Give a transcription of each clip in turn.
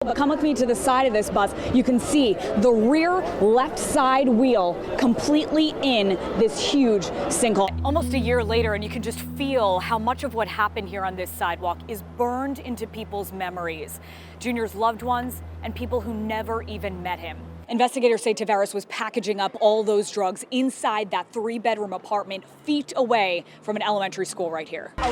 but come with me to the side of this bus. You can see the rear left side wheel completely in this huge sinkhole. Almost a year later, and you can just feel how much of what happened here on this sidewalk is burned into people's memories. Junior's loved ones and people who never even met him. Investigators say Tavares was packaging up all those drugs inside that 3-bedroom apartment feet away from an elementary school right here. A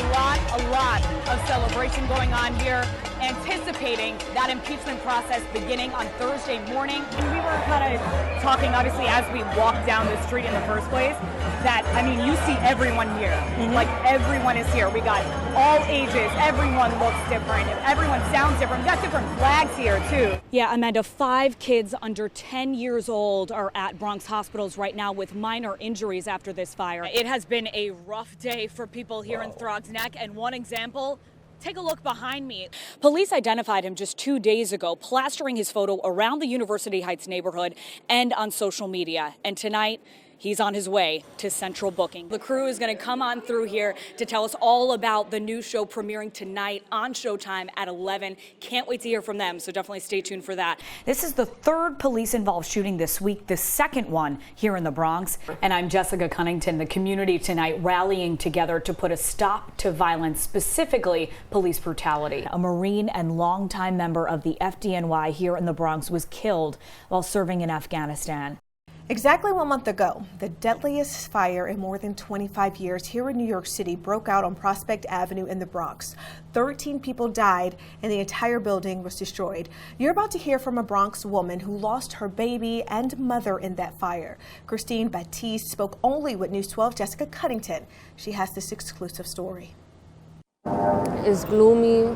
lot of celebration going on here, anticipating that impeachment process beginning on Thursday morning. And we were kind of talking, obviously, as we walked down the street in the first place, that, I mean, you see everyone here. Like, everyone is here. We got all ages. Everyone looks different. Everyone sounds different. We got different flags here, too. Yeah, Amanda, 5 kids under 10 years old are at Bronx hospitals right now with minor injuries after this fire. It has been a rough day for people here in Throgs Neck, and one example, take a look behind me. Police identified him just 2 days ago, plastering his photo around the University Heights neighborhood and on social media. And tonight, he's on his way to Central Booking. The crew is going to come on through here to tell us all about the new show premiering tonight on Showtime at 11. Can't wait to hear from them, so definitely stay tuned for that. This is the 3rd police-involved shooting this week, the 2nd one here in the Bronx. And I'm Jessica Cunnington. The community tonight rallying together to put a stop to violence, specifically police brutality. A Marine and longtime member of the FDNY here in the Bronx was killed while serving in Afghanistan. Exactly 1 month ago, the deadliest fire in more than 25 years here in New York City broke out on Prospect Avenue in the Bronx. 13 people died and the entire building was destroyed. You're about to hear from a Bronx woman who lost her baby and mother in that fire. Christine Baptiste spoke only with News 12 Jessica Cunnington. She has this exclusive story. It's gloomy.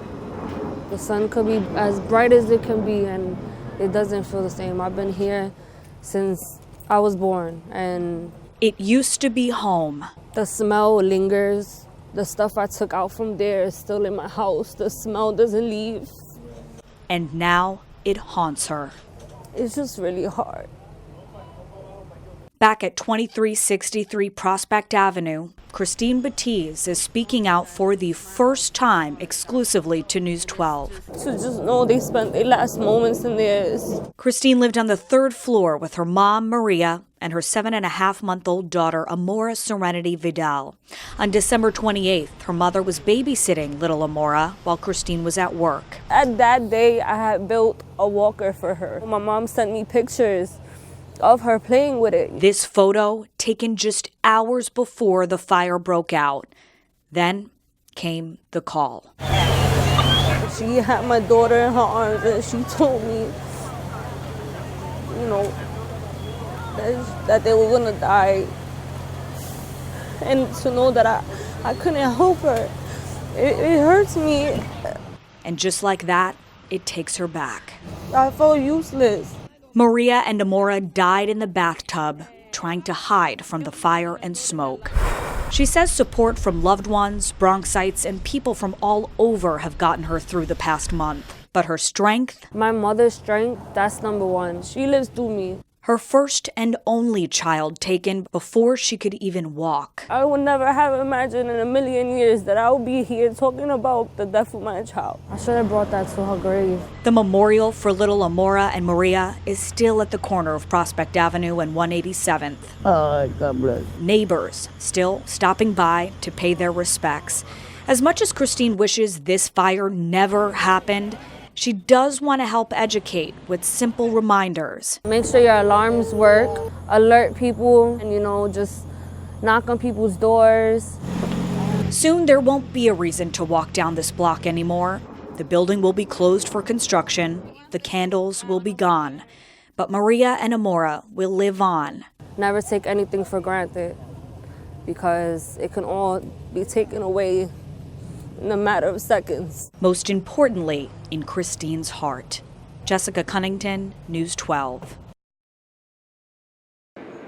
The sun could be as bright as it can be, and it doesn't feel the same. I've been here since I was born, and it used to be home. The smell lingers. The stuff I took out from there is still in my house. The smell doesn't leave. And now it haunts her. It's just really hard. Back at 2363 Prospect Avenue, Christine Baptiste is speaking out for the first time exclusively to News 12. To just know they spent their last moments in theirs. Christine lived on the 3rd floor with her mom, Maria, and her 7.5-month-old daughter, Amora Serenity Vidal. On December 28th, her mother was babysitting little Amora while Christine was at work. At that day, I had built a walker for her. My mom sent me pictures of her playing with it. This photo taken just hours before the fire broke out. Then came the call. She had my daughter in her arms and she told me, you know, that they were gonna die. And to know that I couldn't help her, it hurts me. And just like that, it takes her back. I felt useless. Maria and Amora died in the bathtub, trying to hide from the fire and smoke. She says support from loved ones, Bronxites, and people from all over have gotten her through the past month. But her strength? My mother's strength, that's number one. She lives through me. Her first and only child taken before she could even walk. I would never have imagined in a million years that I would be here talking about the death of my child. I should have brought that to her grave. The memorial for little Amora and Maria is still at the corner of Prospect Avenue and 187th. God bless. Neighbors still stopping by to pay their respects. As much as Christine wishes this fire never happened, she does want to help educate with simple reminders. Make sure your alarms work, alert people, and, you know, just knock on people's doors. Soon there won't be a reason to walk down this block anymore. The building will be closed for construction. The candles will be gone. But Maria and Amora will live on. Never take anything for granted, because it can all be taken away in a matter of seconds. Most importantly, in Christine's heart. Jessica Cunnington, News 12.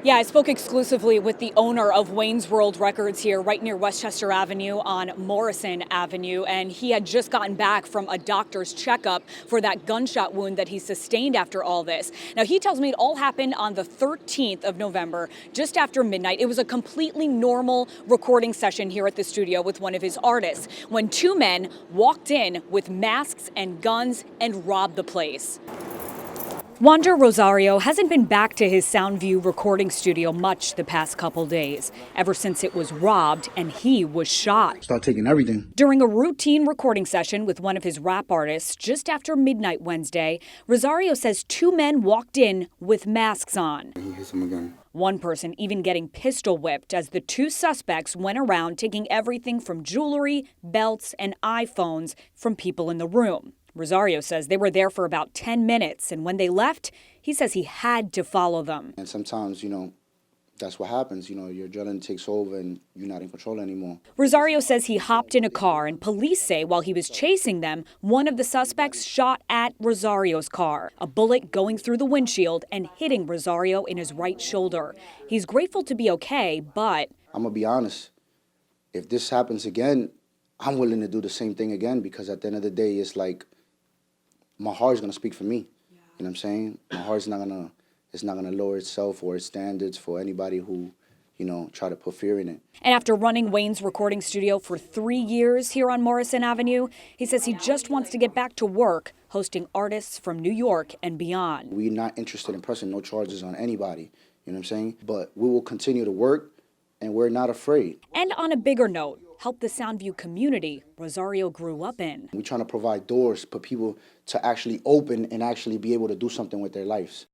Yeah, I spoke exclusively with the owner of Wayne's World Records here right near Westchester Avenue on Morrison Avenue, and he had just gotten back from a doctor's checkup for that gunshot wound that he sustained after all this. Now, he tells me it all happened on the 13th of November, just after midnight. It was a completely normal recording session here at the studio with one of his artists when two men walked in with masks and guns and robbed the place. Wander Rosario hasn't been back to his Soundview recording studio much the past couple days, ever since it was robbed and he was shot. Start taking everything. During a routine recording session with one of his rap artists just after midnight Wednesday, Rosario says two men walked in with masks on. He hits him again. One person even getting pistol whipped as the two suspects went around taking everything from jewelry, belts, and iPhones from people in the room. Rosario says they were there for about 10 minutes, and when they left, he says he had to follow them. And sometimes, that's what happens. Your adrenaline takes over and you're not in control anymore. Rosario says he hopped in a car, and police say while he was chasing them, one of the suspects shot at Rosario's car, a bullet going through the windshield and hitting Rosario in his right shoulder. He's grateful to be okay, but I'm going to be honest. If this happens again, I'm willing to do the same thing again, because at the end of the day, it's like my heart's going to speak for me. You know what I'm saying? My heart's not going to lower itself or its standards for anybody who, try to put fear in it. And after running Wayne's recording studio for 3 years here on Morrison Avenue, he says he just wants to get back to work, hosting artists from New York and beyond. We're not interested in pressing no charges on anybody, you know what I'm saying? But we will continue to work, and we're not afraid. And on a bigger note, help the Soundview community Rosario grew up in. We're trying to provide doors for people to actually open and actually be able to do something with their lives.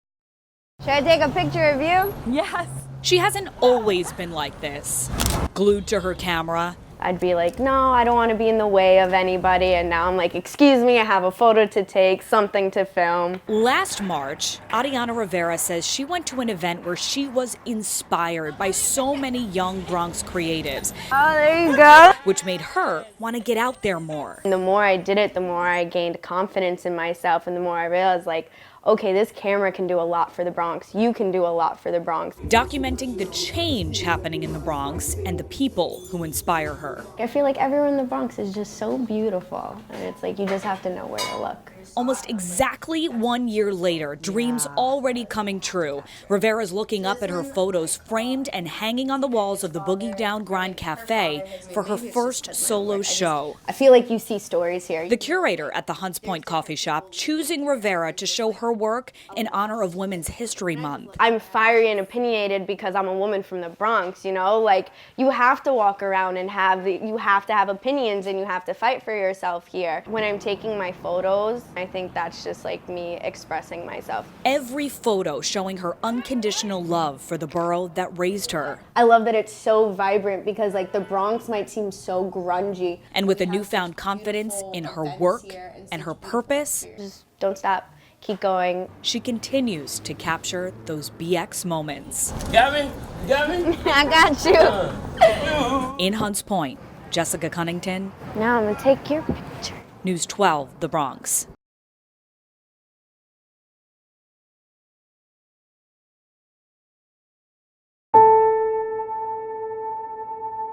Should I take a picture of you? Yes. She hasn't always been like this. Glued to her camera. I'd be like, no, I don't want to be in the way of anybody. And now I'm like, excuse me, I have a photo to take, something to film. Last March, Ariana Rivera says she went to an event where she was inspired by so many young Bronx creatives. Oh, there you go. Which made her want to get out there more. And the more I did it, the more I gained confidence in myself, and the more I realized, like, okay, this camera can do a lot for the Bronx. You can do a lot for the Bronx. Documenting the change happening in the Bronx and the people who inspire her. I feel like everyone in the Bronx is just so beautiful. And it's like, you just have to know where to look. Almost exactly 1 year later, dreams already coming true. Rivera's looking up at her photos framed and hanging on the walls of the Boogie Down Grind Cafe for her first solo show. I feel like you see stories here. The curator at the Hunts Point coffee shop choosing Rivera to show her work in honor of Women's History Month. I'm fiery and opinionated because I'm a woman from the Bronx, like you have to walk around and you have to have opinions and you have to fight for yourself here. When I'm taking my photos, I think that's just like me expressing myself. Every photo showing her unconditional love for the borough that raised her. I love that it's so vibrant because like the Bronx might seem so grungy. And with a newfound confidence in her work and her purpose, just don't stop. Keep going. She continues to capture those BX moments. Got me? Got me? I got you. In Hunts Point, Jessica Cunnington. Now I'm gonna take your picture. News 12, The Bronx.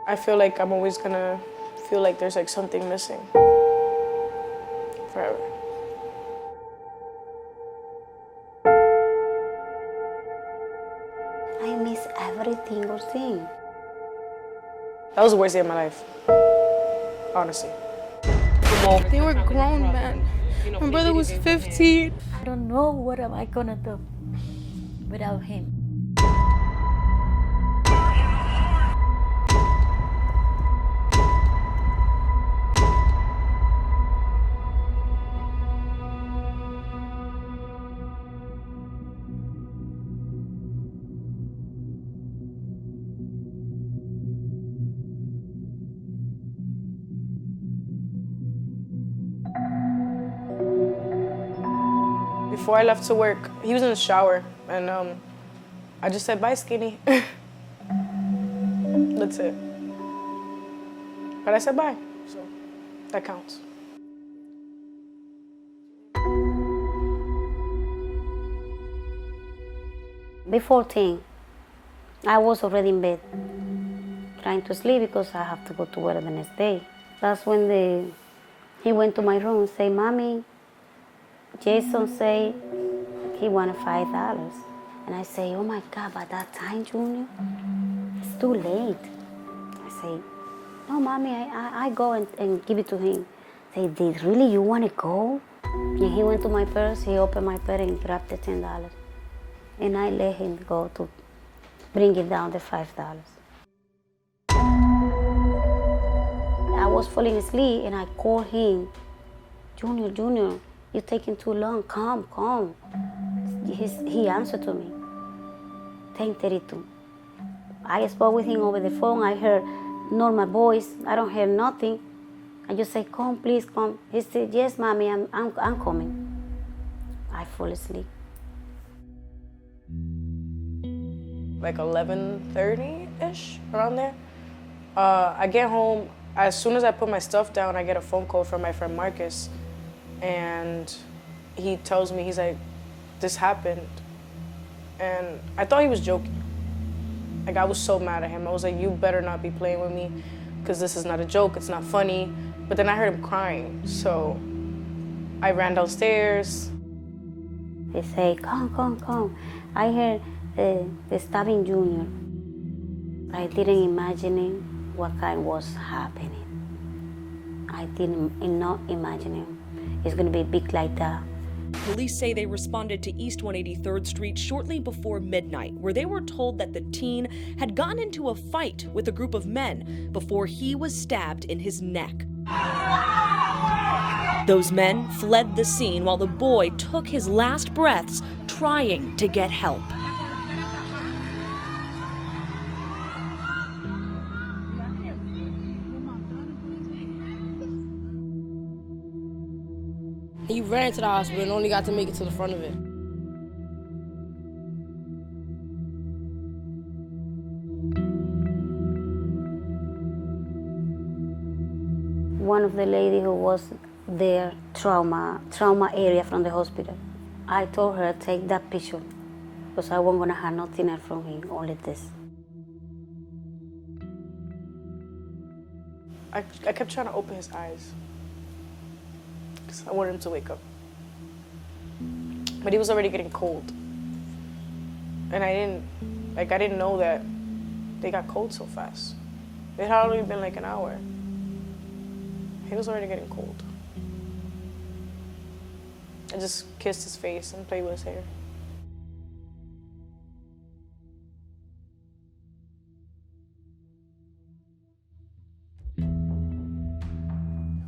I feel like I'm always gonna feel like there's like something missing. Forever. I miss every single thing. That was the worst day of my life, honestly. They were grown men. My brother was 15. I don't know what am I gonna do without him. Before I left to work, he was in the shower, and I just said, bye, skinny. That's it. But I said bye, so that counts. Before 10, I was already in bed, trying to sleep because I have to go to work the next day. That's when he went to my room and said, Mommy, Jason said he wanted $5. And I say, oh my God, by that time, Junior, it's too late. I say, no, Mommy, I go and give it to him. Say, did really you want to go? And he went to my purse, he opened my purse and grabbed the $10. And I let him go to bring it down the $5. I was falling asleep and I called him, Junior, you're taking too long, come. He answered to me, 10:32. I spoke with him over the phone, I heard normal voice, I don't hear nothing. I just say, come, please come. He said, yes, Mommy, I'm coming. I fall asleep. Like 11:30-ish, around there. I get home, as soon as I put my stuff down, I get a phone call from my friend Marcus. And he tells me, he's like, this happened. And I thought he was joking. Like, I was so mad at him. I was like, you better not be playing with me, because this is not a joke, it's not funny. But then I heard him crying, so I ran downstairs. They say, come. I heard the stabbing Junior. I didn't imagine what kind was happening. I did not imagine it's gonna be big like that. Police say they responded to East 183rd Street shortly before midnight, where they were told that the teen had gotten into a fight with a group of men before he was stabbed in his neck. Those men fled the scene while the boy took his last breaths trying to get help. He ran to the hospital and only got to make it to the front of it. One of the ladies who was there, trauma area from the hospital, I told her, take that picture, because I wasn't gonna have nothing else from him, only this. I kept trying to open his eyes, because I wanted him to wake up. But he was already getting cold. And I didn't know that they got cold so fast. It had only been like an hour. He was already getting cold. I just kissed his face and played with his hair.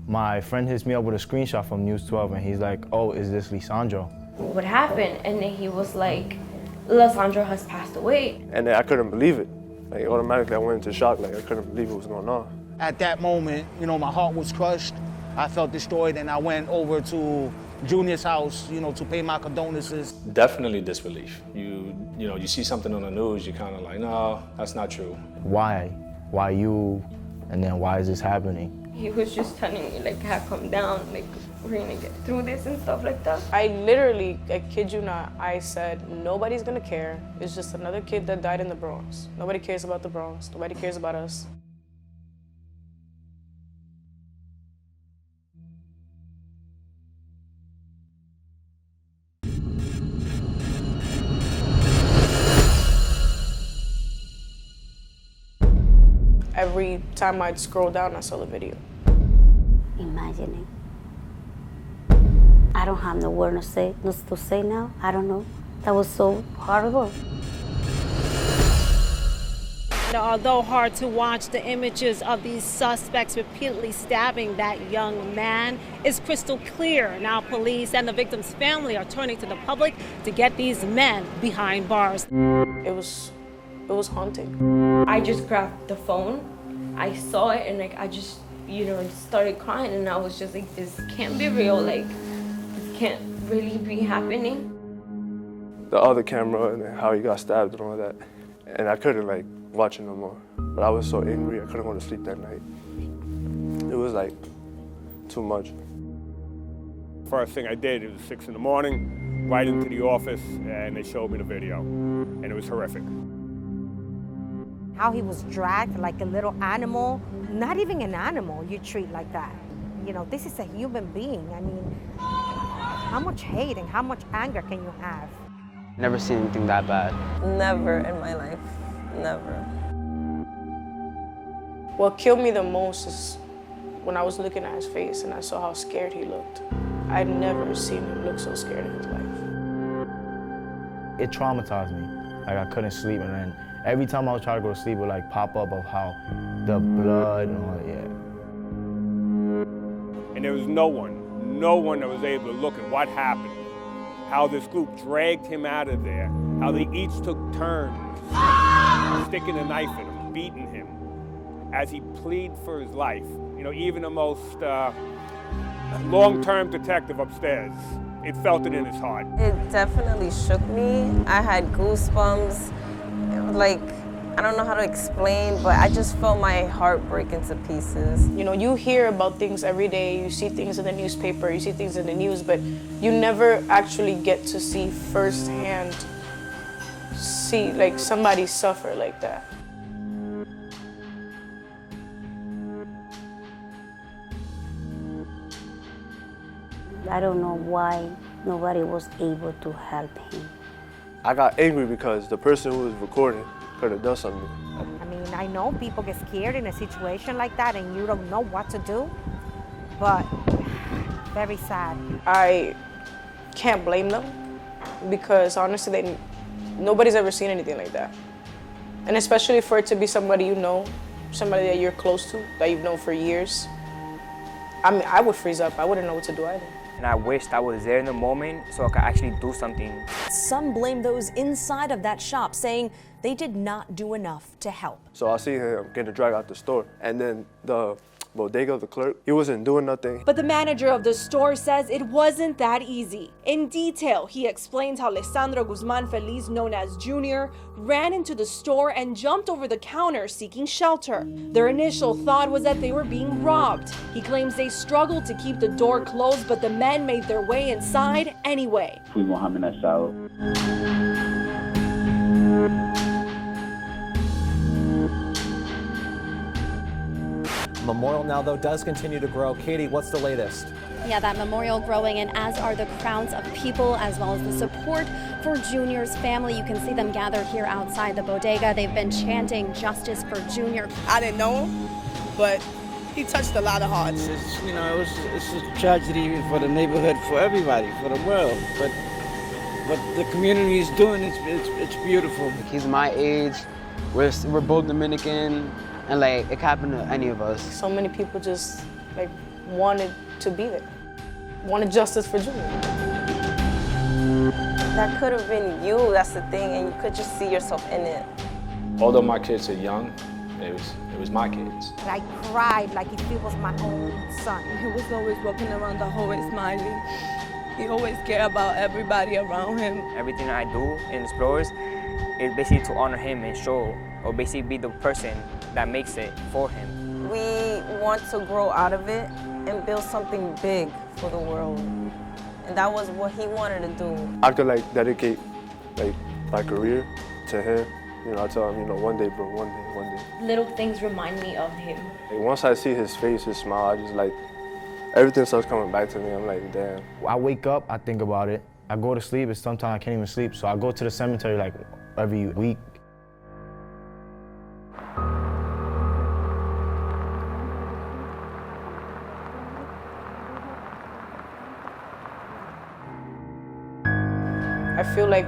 My friend hits me up with a screenshot from News 12 and he's like, oh, is this Lisandro? What happened? And then he was like, Lisandro has passed away. And I couldn't believe it. Like, automatically I went into shock, like I couldn't believe what was going on. At that moment, you know, my heart was crushed. I felt destroyed and I went over to Junior's house, you know, to pay my condolences. Definitely disbelief. You see something on the news, you're kind of like, no, that's not true. Why? Why you? And then why is this happening? He was just telling me, like, come down, like, we're gonna get through this and stuff like that. I literally, I kid you not, I said, nobody's gonna care. It's just another kid that died in the Bronx. Nobody cares about the Bronx. Nobody cares about us. Every time I'd scroll down, I saw the video. Imagining. I don't have no word to say now. I don't know. That was so horrible. Although hard to watch, the images of these suspects repeatedly stabbing that young man is crystal clear. Now police and the victim's family are turning to the public to get these men behind bars. It was haunting. I just grabbed the phone, I saw it, and like I just, started crying, and I was just like, this can't be real, like this can't really be happening. The other camera and how he got stabbed and all that, and I couldn't like watch it no more. But I was so angry, I couldn't go to sleep that night. It was like too much. First thing I did, it was 6 in the morning, right into the office, and they showed me the video, and it was horrific. How he was dragged like a little animal. Not even an animal you treat like that. You know, this is a human being. I mean, how much hate and how much anger can you have? Never seen anything that bad. Never in my life, never. What killed me the most is when I was looking at his face and I saw how scared he looked. I'd never seen him look so scared in his life. It traumatized me. Like I couldn't sleep, and then every time I was trying to go to sleep, it would like pop up of how the blood and all that, yeah. And there was no one that was able to look at what happened, how this group dragged him out of there, how they each took turns sticking a knife in him, beating him, as he pleaded for his life. You know, even the most long-term detective upstairs, it felt it in his heart. It definitely shook me. I had goosebumps. Like, I don't know how to explain, but I just felt my heart break into pieces. You know, you hear about things every day, you see things in the newspaper, you see things in the news, but you never actually get to see firsthand, like somebody suffer like that. I don't know why nobody was able to help him. I got angry because the person who was recording could have done something. I mean, I know people get scared in a situation like that and you don't know what to do, but very sad. I can't blame them because honestly, nobody's ever seen anything like that. And especially for it to be somebody you know, somebody that you're close to, that you've known for years. I mean, I would freeze up. I wouldn't know what to do either. And I wished I was there in the moment so I could actually do something. Some blame those inside of that shop, saying they did not do enough to help. So I see him getting dragged out the store, and then the bodega, the clerk, he wasn't doing nothing. But the manager of the store says it wasn't that easy. In detail, he explains how Alessandro Guzman Feliz, known as Junior, ran into the store and jumped over the counter seeking shelter. Their initial thought was that they were being robbed. He claims they struggled to keep the door closed, but the men made their way inside anyway. Fuimos amenazados. Memorial now, though, does continue to grow. Katie, what's the latest? Yeah, that memorial growing, and as are the crowds of people, as well as the support for Junior's family. You can see them gathered here outside the bodega. They've been chanting justice for Junior. I didn't know him, but he touched a lot of hearts. It's a tragedy for the neighborhood, for everybody, for the world. But what the community is doing, it's beautiful. He's my age. We're both Dominican. And like, it could happen to any of us. So many people just like wanted to be there, wanted justice for Junior. That could have been you, that's the thing, and you could just see yourself in it. Although my kids are young, it was my kids. And I cried like if it was my own son. He was always walking around the hallway smiling. He always cared about everybody around him. Everything that I do in the stores is basically to honor him and show, or basically be the person that makes it for him. We want to grow out of it and build something big for the world. And that was what he wanted to do. I could like dedicate like my career to him. You know, I tell him, one day, bro, one day. Little things remind me of him. Like, once I see his face, his smile, I just like, everything starts coming back to me. I'm like, damn. I wake up, I think about it. I go to sleep, and sometimes I can't even sleep. So I go to the cemetery like every week. I feel like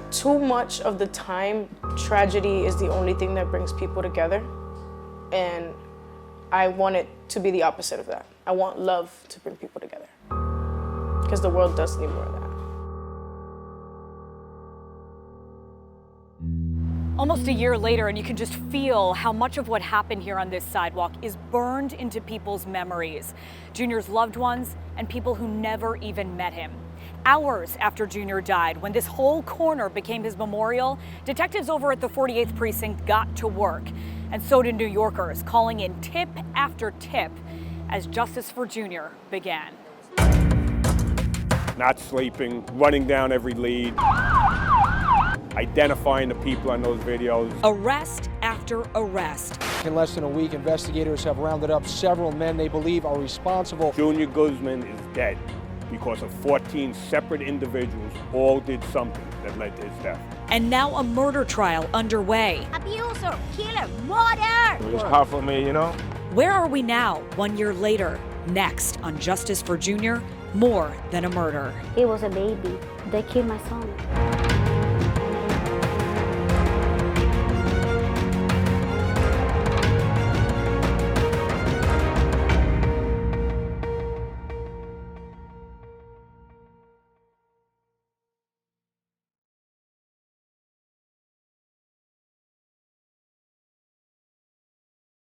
too much of the time, tragedy is the only thing that brings people together. And I want it to be the opposite of that. I want love to bring people together. Because the world does need more of that. Almost a year later, and you can just feel how much of what happened here on this sidewalk is burned into people's memories. Junior's loved ones and people who never even met him. Hours after Junior died, when this whole corner became his memorial, detectives over at the 48th Precinct got to work. And so did New Yorkers, calling in tip after tip as justice for Junior began. Not sleeping, running down every lead. identifying the people on those videos. Arrest after arrest. In less than a week, investigators have rounded up several men they believe are responsible. Junior Guzman is dead because of 14 separate individuals all did something that led to his death. And now a murder trial underway. Abuser, killer, murder! It was hard for me, you know? Where are we now, 1 year later? Next on Justice for Junior, more than a murder. He was a baby. They killed my son.